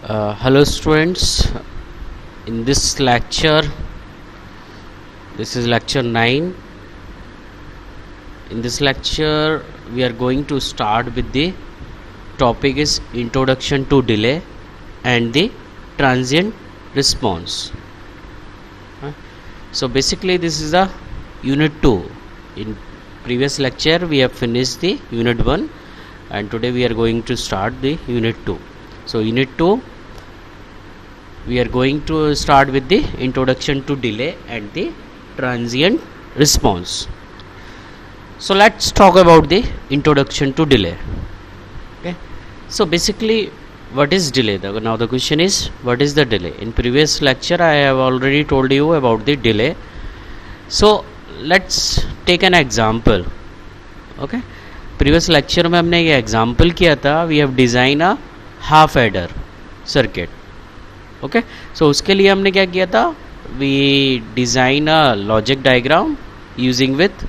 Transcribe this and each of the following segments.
Hello students, in this lecture, this is lecture 9. In this lecture we are going to start with the topic is introduction to delay and the transient response. So basically this is the unit 2. In previous lecture we have finished the unit 1 and today we are going to start the unit 2. So unit 2 we are going to start with the introduction to delay and the transient response. So let's talk about the introduction to delay. Okay, so basically what is delay? Now the question is, what is the delay? In previous lecture I have already told you about the delay. So let's take an example. Okay, previous lecture में हमने ये example किया था. We have designed a half adder circuit. Okay so उसके लिए हमने क्या किया था, we design a logic diagram using with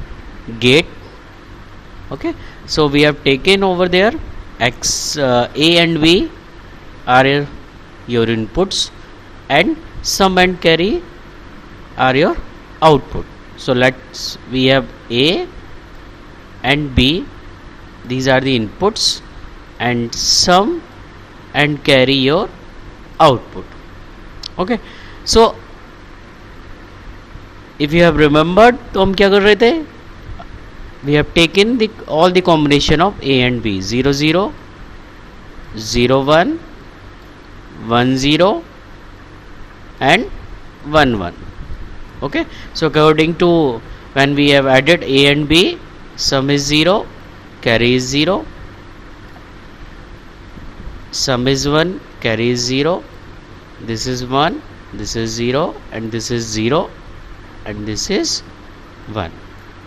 gate. Okay so we have taken over there X A and B are your inputs and sum and carry are your output. So let's we have A and B, these are the inputs and sum and carry your output. Okay, so if you have remembered, तो हम क्या कर रहे थे, we have taken the all the combination of A and B, 0 0 0 1 1 0 and 1 1. Okay, so according to when we have added A and B, sum is 0, carry is 0, sum is 1, carry is 0, this is 1, this is 0 and this is 0 and this is 1.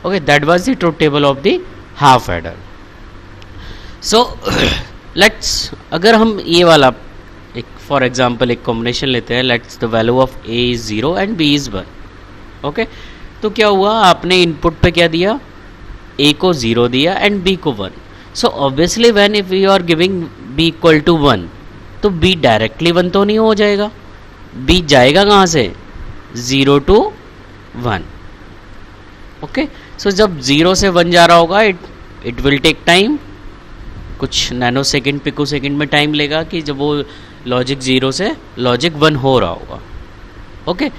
Okay, that was the truth table of the half adder. So let's, अगर हम ये वाला एक for example एक combination लेते हैं, let's the value of a is 0 and b is 1. Okay तो क्या हुआ, आपने इनपुट पे क्या दिया, a को 0 दिया एंड b को 1. So obviously when if you are giving b equal to 1 तो b डायरेक्टली 1 तो नहीं हो जाएगा, b जाएगा कहाँ से, 0 to 1. ओके सो जब 0 से 1 जा रहा होगा, इट विल टेक टाइम, कुछ नैनो सेकेंड पिको सेकेंड में टाइम लेगा कि जब वो लॉजिक 0 से लॉजिक 1 हो रहा होगा. ओके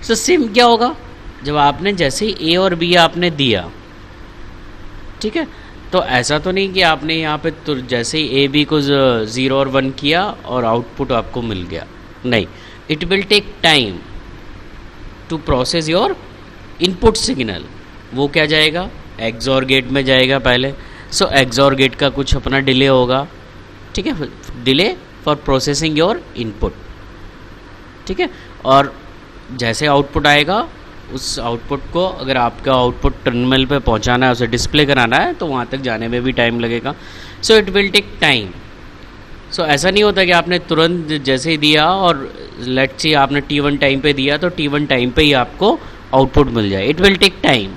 सो सेम क्या होगा, जब आपने जैसे ही a और b आपने दिया, ठीक है, तो ऐसा तो नहीं कि आपने यहाँ पे तो जैसे ही ए बी को 0 और 1 किया और आउटपुट आपको मिल गया, नहीं, it will take time to process your input signal. वो क्या जाएगा, एक्सॉर गेट में जाएगा पहले. सो एक्सॉर गेट का कुछ अपना डिले होगा, ठीक है, delay for processing your input, ठीक है. और जैसे आउटपुट आएगा, उस आउटपुट को अगर आपका आउटपुट टर्मिनल पे पहुंचाना है, उसे डिस्प्ले कराना है, तो वहाँ तक जाने में भी टाइम लगेगा. So it will take time. So ऐसा नहीं होता कि आपने तुरंत जैसे ही दिया और लेट्स सी आपने T1 टाइम पे दिया तो T1 टाइम पे ही आपको आउटपुट मिल जाए. It will take time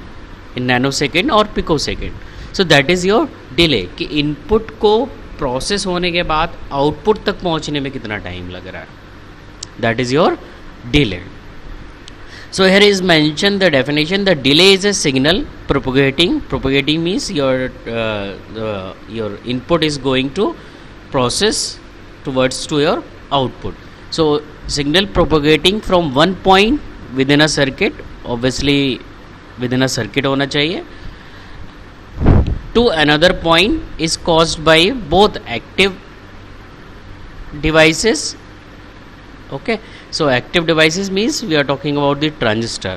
in nanosecond और picosecond. So that is your delay, कि इनपुट को प्रोसेस होने के बाद आउटपुट तक पहुँचने में कितना टाइम लग रहा है, that is your delay. So here is mentioned the definition. The delay is a signal propagating. Propagating means your input is going to process towards to your output. So signal propagating from one point within a circuit, obviously within a circuit होना चाहिए, to another point is caused by both active devices. Okay, so active devices means we are talking about the transistor,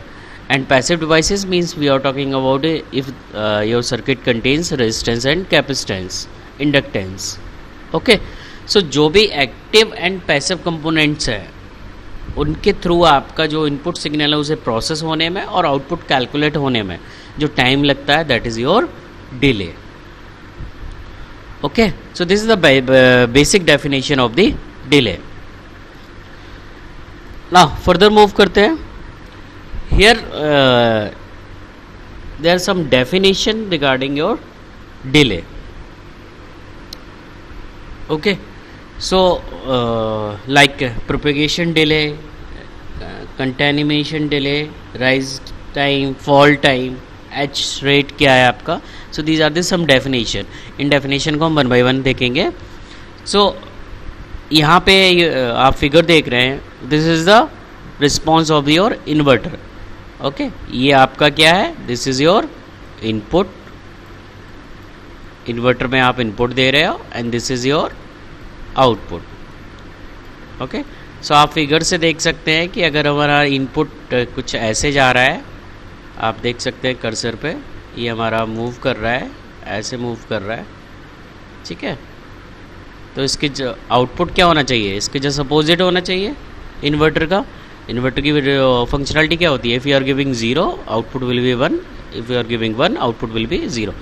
and passive devices means we are talking about if your circuit contains resistance and capacitance, inductance. Okay, so जो भी active and passive components है, उनके through आपका जो input signal है उसे process होने में और आउटपुट कैलकुलेट होने में जो टाइम लगता है, that is your delay. Okay so this is the basic definition of the delay. ना फर्दर मूव करते हैं. Here there are some definition regarding your delay. Okay So like propagation delay, contamination delay, rise time, fall time, h rate क्या है आपका. So these are the some definition. In definition को हम one by one देखेंगे. So यहाँ पे आप figure देख रहे हैं, this is the response of your inverter. Okay, ये आपका क्या है, this is your input. Inverter में आप इनपुट दे रहे हो and this is your output. Okay, so आप फिगर से देख सकते हैं कि अगर हमारा इनपुट कुछ ऐसे जा रहा है, आप देख सकते हैं कर्सर पे, ये हमारा मूव कर रहा है, ऐसे मूव कर रहा है. ठीक है, तो इसके आउटपुट क्या होना चाहिए, इसके जस्ट अपोजिट होना चाहिए इन्वर्टर का. इन्वर्टर की फंक्शनलिटी क्या होती है, if you are giving 0 output will be 1, if you are giving 1 output will be 0.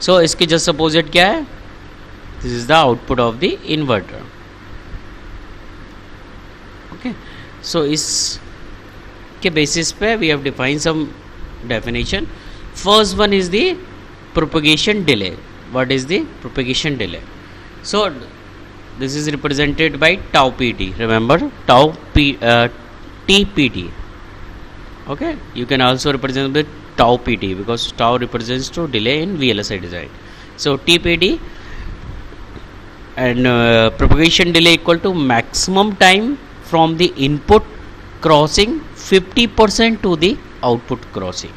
So इसके जस्ट अपोजिट क्या है, this is the output of the inverter. Okay, so इस के बेसिस पे we have define some definition. First one is the propagation delay. What is the propagation delay? So this is represented by tau pt. Remember tau tpt. Okay, you can also represent with tau pt because tau represents to delay in VLSI design. So tpt and propagation delay equal to maximum time from the input crossing 50% to the output crossing.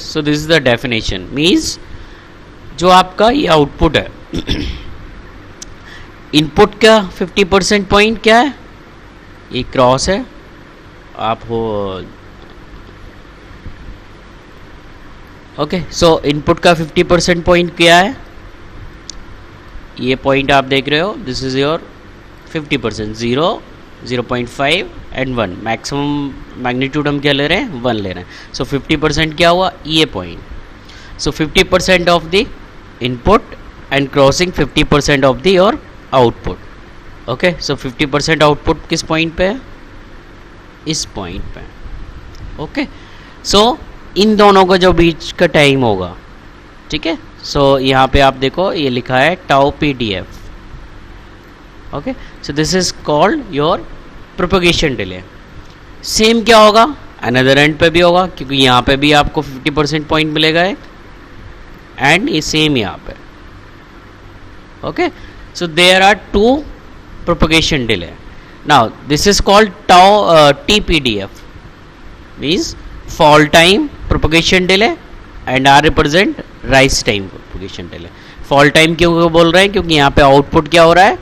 So this is the definition. Means जो आपका ये output है, input का 50% point क्या है, ये cross है. आप हो ओके, सो इनपुट का 50% पॉइंट क्या है, ये पॉइंट आप देख रहे हो, this is your 50%. 0, 0.5 and 1. Maximum magnitude हम क्या ले रहे हैं, 1 ले रहे हैं. सो 50% क्या हुआ, ये point. So 50% of the input and crossing 50% of the your output. Okay, so 50% output किस पॉइंट पे है, इस पॉइंट पे. ओके, सो इन दोनों का जो बीच का टाइम होगा, ठीक है. सो यहाँ पे आप देखो ये लिखा है tau pdf. Okay, so this is called your propagation delay. Same क्या होगा, अनदर एंड पे भी होगा, क्योंकि यहाँ पे भी आपको 50% पॉइंट मिलेगा एंड ये सेम यहाँ पे. Okay, so there are two propagation delay. Now this is called tau tpdf, means fall time propagation delay and R represent rise time propagation delay. fall time क्यों बोल रहे हैं, क्योंकि यहाँ पे आउटपुट क्या हो रहा है,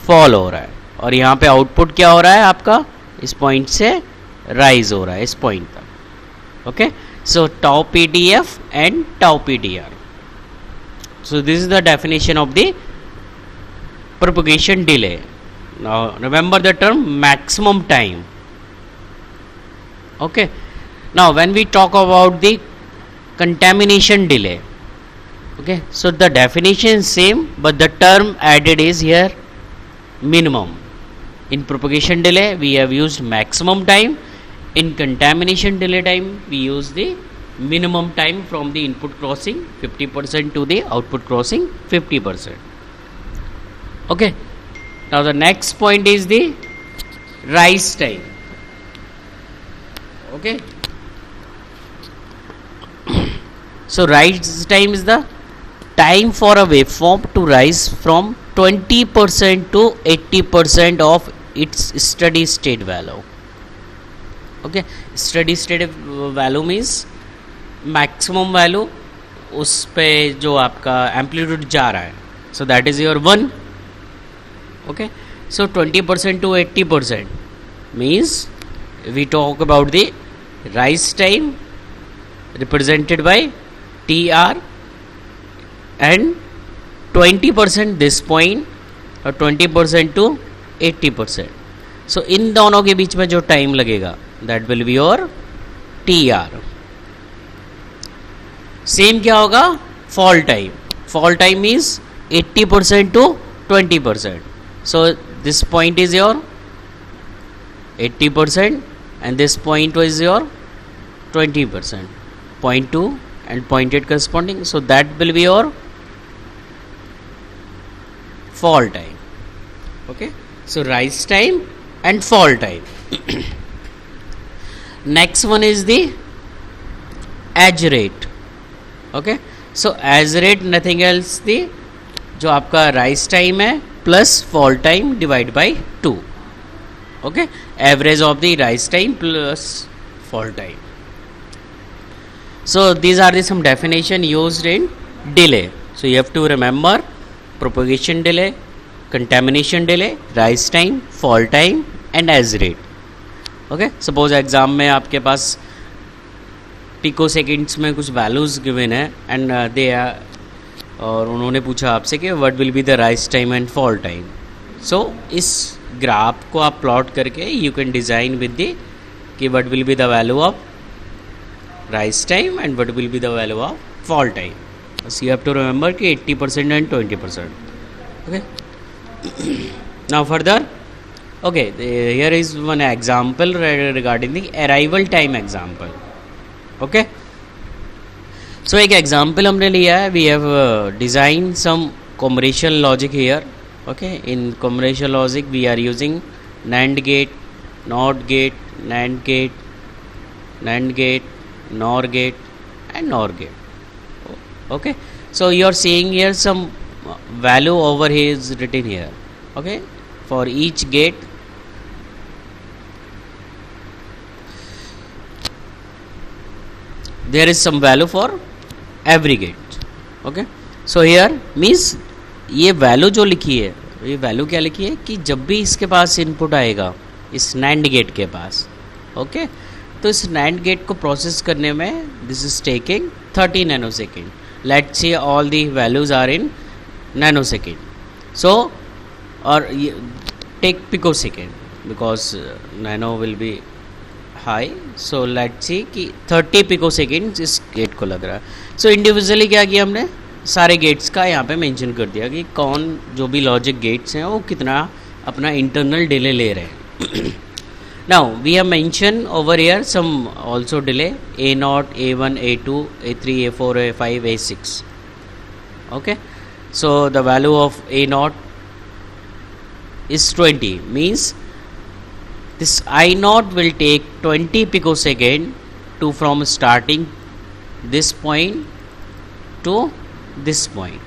फॉल हो रहा है, और यहाँ पे आउटपुट क्या हो रहा है आपका, इस पॉइंट से राइज हो रहा है, इस पॉइंट तक. Okay, so tau pdf and tau pdr. so this is the definition of the propagation delay. Now remember the term maximum time. Okay, now when we talk about the contamination delay, okay, so the definition is same but the term added is here minimum. In propagation delay we have used maximum time, in contamination delay time we use the minimum time from the input crossing 50% to the output crossing 50%. Okay, now the next point is the rise time. Okay, so rise time is the time for a waveform to rise from 20% to 80% of its steady state value. Okay, steady state value means maximum value, उस पे जो आपका amplitude जा रहा है, so that is your 1. Okay, so 20% to 80% means we talk about the rise time represented by TR and 20% this point और 20% to 80%. so इन दोनों के बीच में जो टाइम लगेगा that will be your TR. Same क्या होगा, fall time. fall time means 80% to 20%. so this point is your 80% and this point is your 20%. 0.2 and 0.8 corresponding, so that will be your fall time. Okay, so rise time and fall time. Next one is the edge rate. Okay, so edge rate nothing else the जो आपका rise time है plus fall time divide by 2. Okay, average of the rise time plus fall time. So these are the some definition used in delay. So you have to remember propagation delay, contamination delay, rise time, fall time and edge rate. Okay, suppose exam में आपके पास pico seconds में कुछ values given है and they और उन्होंने पूछा आपसे कि what will be the rise time and fall time. So इस ग्राफ को आप प्लॉट करके you can design with the कि what will be the value of rise time and what will be the value of fall time. So you have to remember कि 80% and 20%. Okay, now further. Okay, here is one example regarding the arrival time example. Okay, so एक example हमने लिया है. We have designed some combinational logic here. Okay, in combinational logic we are using NAND gate, NOT gate, NAND gate, NAND gate, NOR gate and NOR gate. Okay, so you are seeing here some value over here is written here. Okay, for each gate there is some value for every gate. Okay, so here means ये value जो लिखी है, ये value क्या लिखी है कि जब भी इसके पास इनपुट आएगा इस NAND गेट के पास, ओके, तो इस NAND गेट को प्रोसेस करने में this is taking 30 nanosecond. Let's see all the values are in nanosecond. So और take pico second because nano will be high. So let's see कि 30 पिको सेकेंड इस gate को लग रहा है. सो इंडिविजुअली क्या किया हमने, सारे गेट्स का यहाँ पे मेंशन कर दिया कि कौन जो भी लॉजिक गेट्स हैं वो कितना अपना इंटरनल डिले ले रहे हैं. Now we have mention over here some also delay A0, A1, A2, A3, A4, A5, A6. okay, so the value of A0 is 20, means this I0 will take 20 picosecond to from starting this point to this point.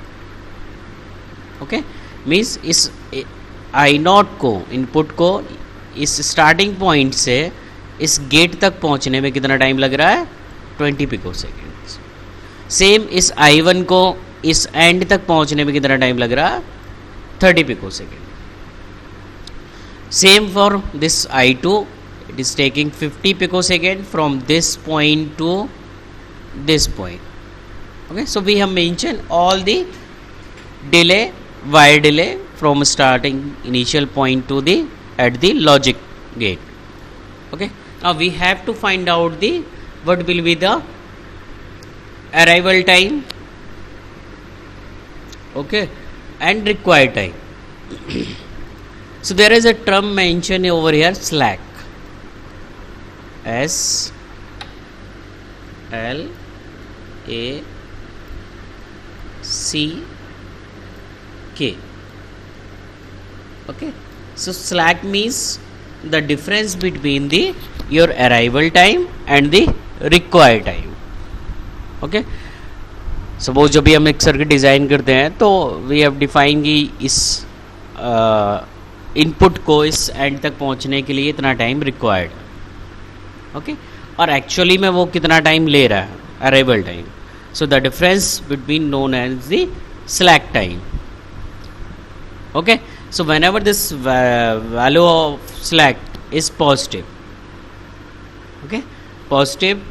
okay, means इस I0 को input को इस starting point से इस gate तक पहुंचने में कितना टाइम लग रहा है, 20 पिकोसेकेंड्स. सेम इस I1 को इस एंड तक पहुंचने में कितना टाइम लग रहा है, 30 पिकोसेकेंड. Same for this I2, it is taking 50 picosecond from this point to this point. Okay, so we have mentioned all the delay, wire delay from starting initial point to the at the logic gate. Okay, now we have to find out the what will be the arrival time, okay, and required time. So there is a term mentioned over here, slack. S L A C K. Okay, so slack means the difference between the your arrival time and the required time. Okay, suppose जब भी हम एक circuit design करते हैं तो we have define कि इस input को इस एंड तक पहुंचने के लिए इतना टाइम रिक्वायर्ड. ओके, और एक्चुअली में वो कितना टाइम ले रहा है, arrival time. So the difference between known as the slack time. Okay, so whenever this value of slack is positive, okay, positive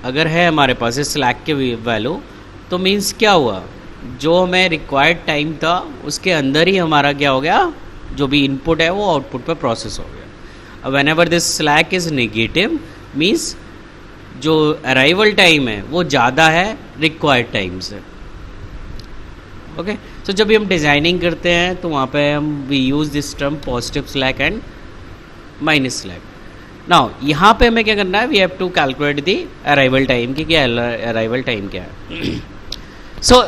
अगर है हमारे पास इस स्लैक के वैल्यू, तो मीन्स क्या हुआ, जो हमें रिक्वायर्ड टाइम था उसके अंदर ही हमारा क्या हो गया, जो भी इनपुट है वो आउटपुट पर प्रोसेस हो गया. When ever this slack is negative means जो अराइवल टाइम है वो ज़्यादा है रिक्वायर्ड टाइम से. ओके, सो जब भी हम डिज़ाइनिंग करते हैं तो वहाँ पे हम we use this term positive slack and minus slack. Now यहाँ पे हमें क्या करना है, we have to calculate the arrival time की, क्या अराइवल टाइम क्या है. सो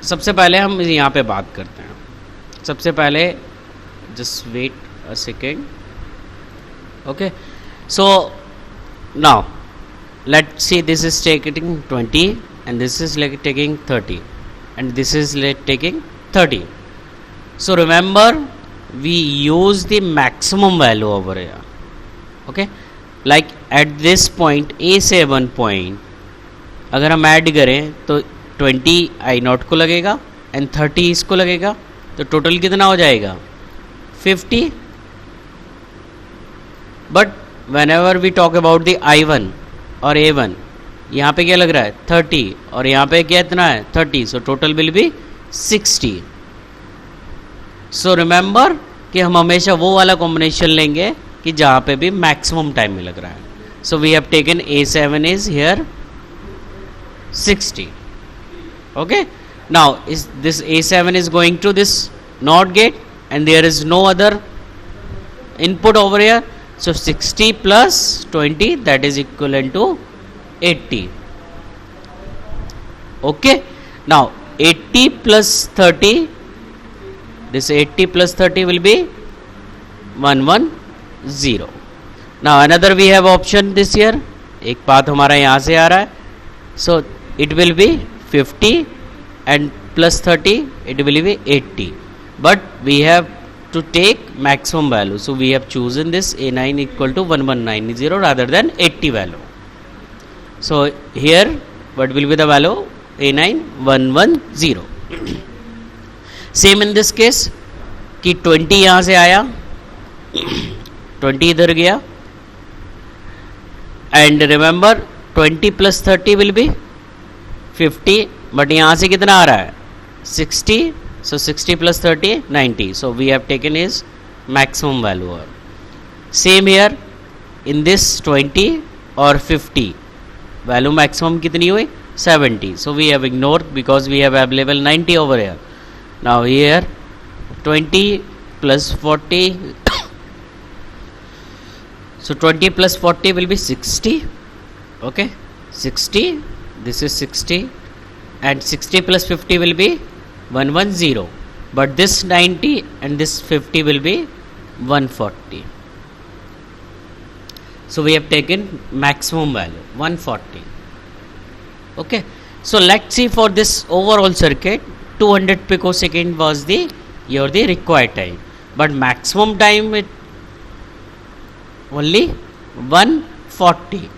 सबसे पहले हम यहाँ पे बात करते हैं. सबसे पहले just wait a second. Okay, so now let's see, this is taking 20 and this is like taking 30 and this is like taking 30. So remember, we use the maximum value over here. Okay, like at this point A7 point अगर हम add करें तो 20 आई not को लगेगा and 30 इसको लगेगा, तो total कितना हो जाएगा 50. But whenever we talk about the I1 और A1, यहाँ पे क्या लग रहा है 30 और यहाँ पे क्या इतना है 30, so total will be 60. So remember कि हम हमेशा वो वाला कॉम्बिनेशन लेंगे कि जहाँ पे भी मैक्सिमम टाइम में लग रहा है. So we have taken A7 is here 60. Okay, now is this A7 is going to this NOT gate and there is no other input over here, so 60 plus 20, that is equivalent to 80. Okay, now 80 plus 30, this 80 plus 30 will be 110. Now another we have option this here, एक path हमारा यहाँ से आ रहा है, so it will be 50 and plus 30 it will be 80, but we have to take maximum value, so we have chosen this A9 equal to 1190 rather than 80 value. So here what will be the value, A9 110. same in this case कि 20 यहाँ से आया 20 इधर गया, and remember 20 plus 30 will be 50, but यहाँ से कितना आ रहा है 60, so 60 plus 30 90, so we have taken is maximum value. Same here in this 20 और 50 value maximum कितनी हुई 70, so we have ignored because we have available 90 over here. Now here 20 plus 40 so 20 plus 40 will be 60. Okay, 60, this is 60 and 60 plus 50 will be 110, but this 90 and this 50 will be 140. So we have taken maximum value 140. Okay, so let's see for this overall circuit 200 picosecond was the required time, but maximum time it only 140.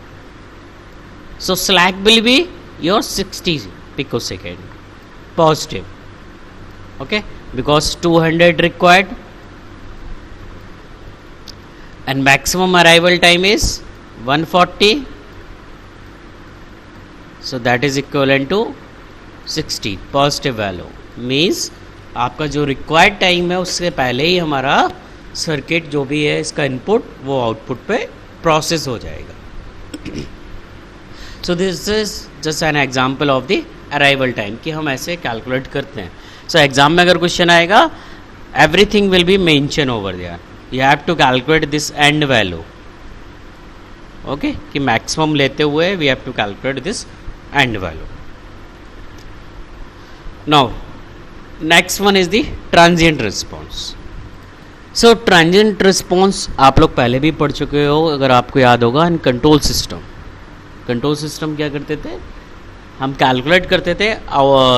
So slack will be your 60 picosecond positive. Okay, because 200 required and maximum arrival time is 140, so that is equivalent to 60 positive value, means आपका जो required time है उससे पहले ही हमारा circuit जो भी है इसका इनपुट वो आउटपुट पे प्रोसेस हो जाएगा. सो this is just an example of the arrival time कि हम ऐसे कैलकुलेट करते हैं. सो एग्जाम में अगर क्वेश्चन आएगा everything will be mention over there, you have to calculate this end value. Okay, कि मैक्सिमम लेते हुए we have to calculate this end value. Now next one is the transient response. So transient response आप लोग पहले भी पढ़ चुके हो अगर आपको याद होगा. इन कंट्रोल सिस्टम क्या करते थे, हम कैलकुलेट करते थे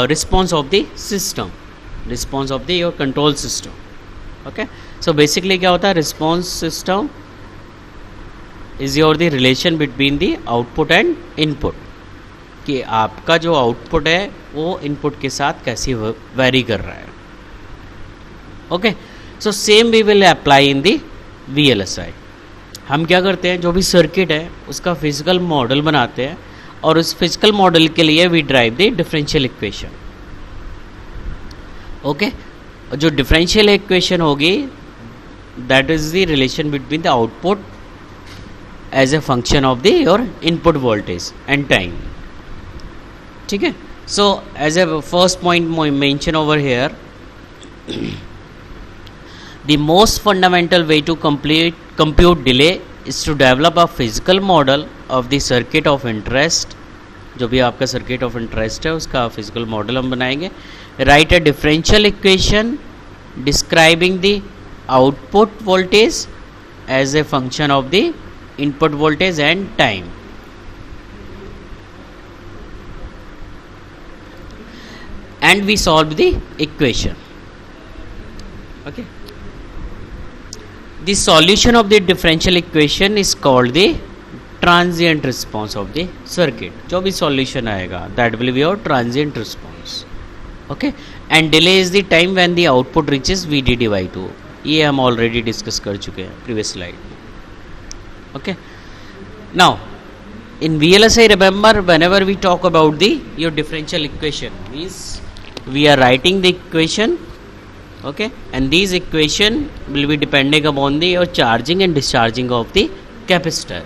response of the system, response of the your control system. Okay, so basically क्या होता है, response system is your the relation between the output and input, कि आपका जो आउटपुट है वो इनपुट के साथ कैसे वेरी कर रहा है. Okay, so same we will apply in the VLSI. हम क्या करते हैं, जो भी सर्किट है उसका फिजिकल मॉडल बनाते हैं और उस फिजिकल मॉडल के लिए we drive the differential equation. Okay, जो डिफरेंशियल इक्वेशन होगी that is the relation between the output as a function of the your input voltage and time. ठीक है, so as a first point mention over here, the most fundamental way to compute delay is to develop a physical model of the circuit of interest. जो भी आपका circuit of interest है उसका physical model हम बनाएंगे. Right a differential equation describing the output voltage as a function of the input voltage and time. And we solve the equation. Okay, the solution of the differential equation is called the transient response of the circuit. जो भी solution आएगा that will be your transient response. Okay, and delay is the time when the output reaches VDD by 2. ये हम already discuss कर चुके हैं previous slide. Okay, now in VLSI, remember, whenever we talk about the your differential equation, means we are writing the equation. Okay, and these equation will be depending upon the your charging and discharging of the capacitor.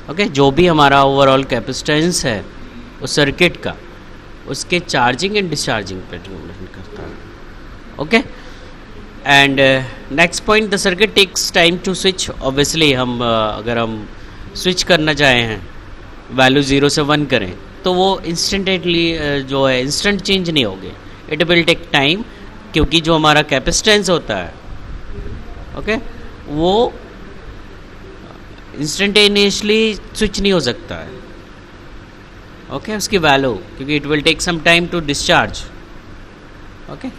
Okay, जो भी हमारा overall capacitance है उस circuit का, उसके charging and discharging पे depend करता है. Okay, and next point, the circuit takes time to switch. Obviously हम अगर हम स्विच करना चाहें हैं, वैल्यू 0 से 1 करें, तो वो इंस्टेंटली जो है इंस्टेंट चेंज नहीं होगी. इट विल टेक टाइम, क्योंकि जो हमारा कैपेसिटेंस होता है, ओके, वो इंस्टेंटेनियसली स्विच नहीं हो सकता है. ओके, उसकी वैल्यू, क्योंकि it will take some time to discharge. Okay,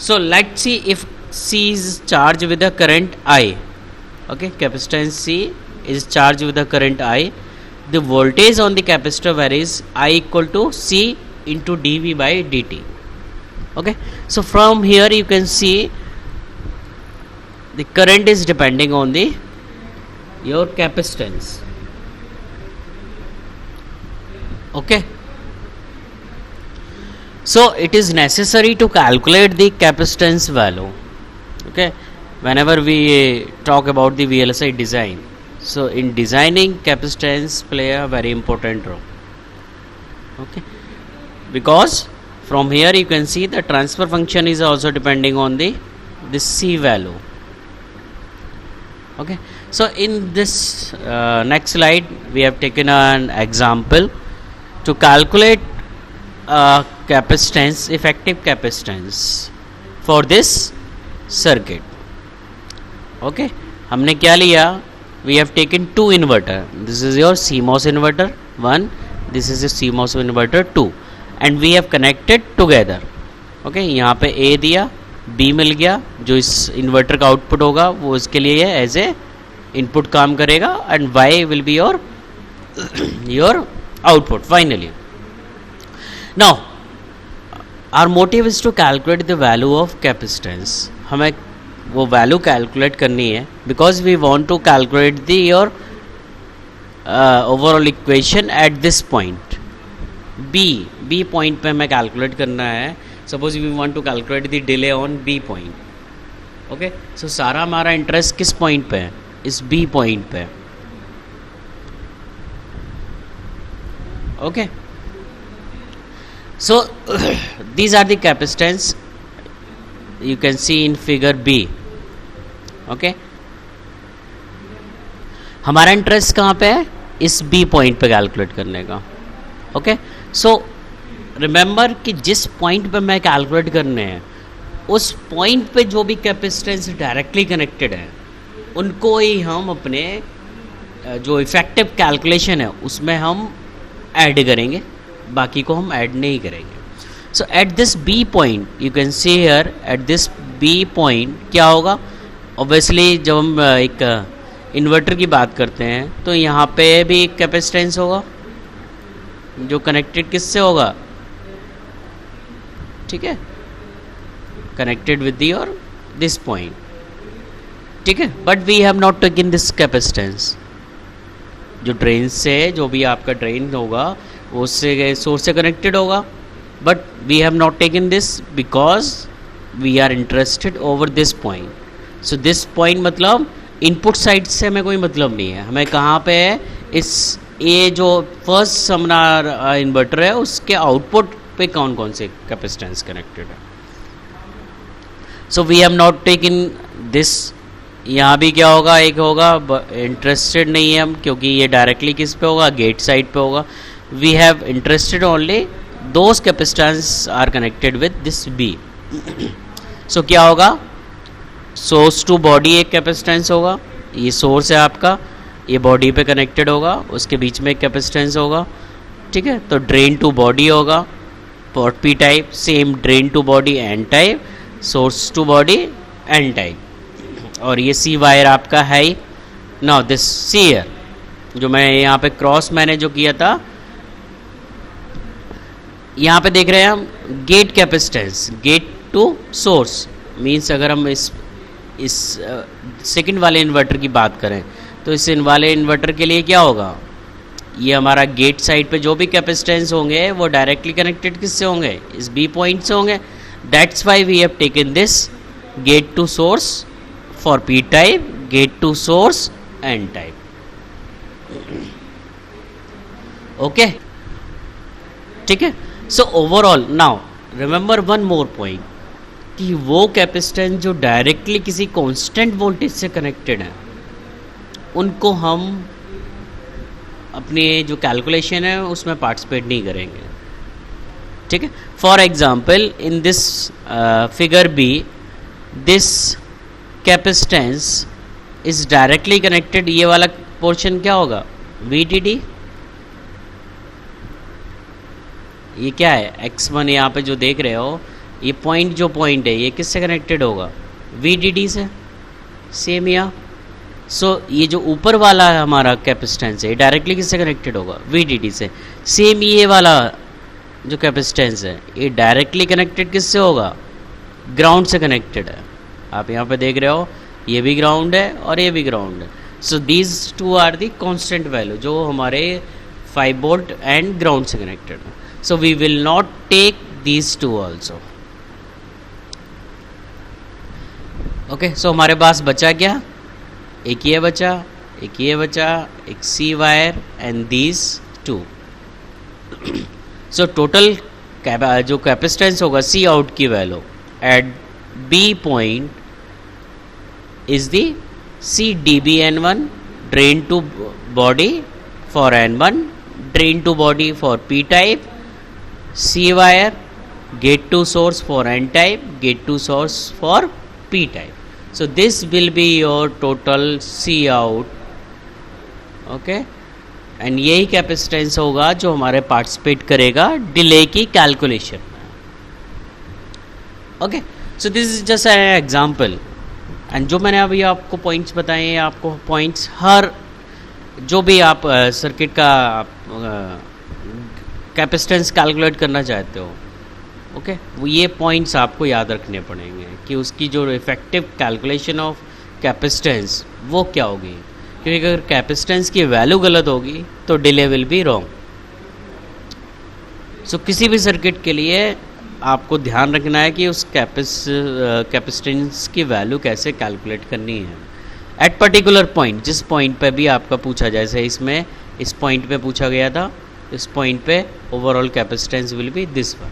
so let's see if C is charged with a current I. Okay, capacitance C is charged with a current I. The voltage on the capacitor varies I equal to C into dV by dt. Okay, so from here you can see the current is depending on the your capacitance. Okay, so it is necessary to calculate the capacitance value. Okay, whenever we talk about the VLSI design, so in designing, capacitance play a very important role. Okay, because from here you can see the transfer function is also depending on the this C value. Okay, so in this next slide we have taken an example to calculate capacitance, effective capacitance for this circuit. Okay, हमने क्या लिया? We have taken two inverter. This is your CMOS inverter 1, this is a CMOS inverter 2, and we have connected together. Okay, यहाँ पे A दिया, B मिल गया, जो इस inverter का आउटपुट होगा वो इसके लिए एज ए इनपुट काम करेगा, and Y will be your output finally. Now our motive is to calculate the value of capacitance. हमें वो वैल्यू कैलकुलेट करनी है, because we want to calculate the your overall equation at this point. B point पे हमें calculate करना है. Suppose we want to calculate the delay on B point. Okay, so सारा हमारा इंटरेस्ट किस पॉइंट पे है? इस बी पॉइंट पे. Okay, so these are the capacitance you can see in figure B. Okay, हमारा इंटरेस्ट कहाँ पे है? इस B पॉइंट पे कैलकुलेट करने का. ओके, सो रिमेंबर कि जिस पॉइंट पे मैं कैलकुलेट करने हैं, उस पॉइंट पे जो भी कैपेसिटेंस डायरेक्टली कनेक्टेड है उनको ही हम अपने जो इफेक्टिव कैलकुलेशन है उसमें हम ऐड करेंगे, बाकी को हम ऐड नहीं करेंगे. So at this B point you can see here, at this B point क्या होगा? ऑब्वियसली जब हम एक इन्वर्टर की बात करते हैं तो यहाँ पे भी एक कैपेसिटेंस होगा जो कनेक्टेड किससे होगा? ठीक है, कनेक्टेड विद दी और दिस पॉइंट. ठीक है, but we have not taken this capacitance. जो ड्रेन से, जो भी आपका ड्रेन होगा वो उससे सोर्स से कनेक्टेड होगा, but we have not taken this because we are interested over this point. So this point मतलब इनपुट साइड से हमें कोई मतलब नहीं है. हमें कहाँ पे है? इस ये जो फर्स्ट हमारा इन्वर्टर है उसके आउटपुट पे कौन कौन से कैपेसिटेंस कनेक्टेड है. So we have not taken this. यहाँ भी क्या होगा? एक होगा इंटरेस्टेड नहीं है हम, क्योंकि ये डायरेक्टली किस पे होगा? गेट साइड पे होगा. We have interested only those capacitance are connected with this B. So क्या होगा? सोर्स टू बॉडी एक कैपेसिटेंस होगा, ये सोर्स है आपका, ये बॉडी पे कनेक्टेड होगा, उसके बीच में एक कैपेसिटेंस होगा, ठीक है। तो ड्रेन टू बॉडी होगा for P type, same drain to body N type, source to body N type, और ये सी वायर आपका है। नाउ दिस सी हियर, जो मैं यहाँ पे क्रॉस मैंने जो किया था, यहाँ पे देख रहे हैं हम gate capacitance, gate to source means अगर हम इस सेकंड वाले इन्वर्टर की बात करें तो इस वाले इन्वर्टर के लिए क्या होगा, ये हमारा गेट साइड पे जो भी कैपेसिटेंस होंगे वो डायरेक्टली कनेक्टेड किससे होंगे, इस बी पॉइंट से होंगे। That's why we have taken this gate to source for P type, gate to source N type. Okay, ठीक है। So overall now remember one more point कि वो कैपेसिटेंस जो डायरेक्टली किसी कांस्टेंट वोल्टेज से connected है उनको हम अपने जो कैलकुलेशन है उसमें पार्टिसिपेट नहीं करेंगे, ठीक है। For example in this figure B, this capacitance is directly connected, ये वाला पोर्शन क्या होगा, VDD। ये क्या है, x1 यहाँ पे जो देख रहे हो, ये पॉइंट जो पॉइंट है ये किससे कनेक्टेड होगा, VDD से, सेम यहाँ। सो ये जो ऊपर वाला हमारा कैपेसिटेंस है डायरेक्टली किससे कनेक्टेड होगा, VDD से। सेम ये वाला जो कैपेसिटेंस है ये डायरेक्टली कनेक्टेड किससे होगा, ग्राउंड से कनेक्टेड है। आप यहाँ पे देख रहे हो ये भी ग्राउंड है और ये भी ग्राउंड है। So these two are the constant value जो हमारे 5 वोल्ट एंड ग्राउंड से कनेक्टेड है। So we will not take these two also. Okay, so हमारे पास बचा क्या, एक ये बचा, एक ये बचा, एक C wire and these two. So total जो कैपेसिटेंस होगा सी आउट की value at B point is the C dB N1 drain to body for N1, drain to body for P type, C wire gate to source for N type, gate to source for P type. So this will be your total C out, okay, and यही capacitance होगा जो हमारे participate करेगा delay की calculation में। Okay, so this is just an example, and जो मैंने अभी आपको पॉइंट्स बताए हैं, आपको पॉइंट्स हर जो भी आप सर्किट का कैपेसिटेंस कैलकुलेट करना चाहते हो, ओके, वो ये पॉइंट्स आपको याद रखने पड़ेंगे कि उसकी जो इफेक्टिव कैलकुलेशन ऑफ कैपेसिटेंस वो क्या होगी, क्योंकि अगर कैपेसिटेंस की वैल्यू गलत होगी तो डिले विल बी रॉन्ग। सो किसी भी सर्किट के लिए आपको ध्यान रखना है कि उस कैपेसिटेंस की वैल्यू कैसे कैलकुलेट करनी है एट पर्टिकुलर पॉइंट, जिस पॉइंट पे भी आपका पूछा, जैसे इसमें इस पॉइंट पे पूछा गया था, इस पॉइंट पे overall capacitance will be this one.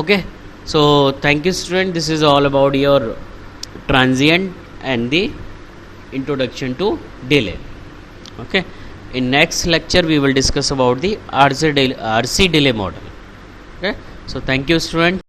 Okay, so thank you student, this is all about your transient and the introduction to delay. Okay, in next lecture we will discuss about the RC delay model. Okay, so thank you student.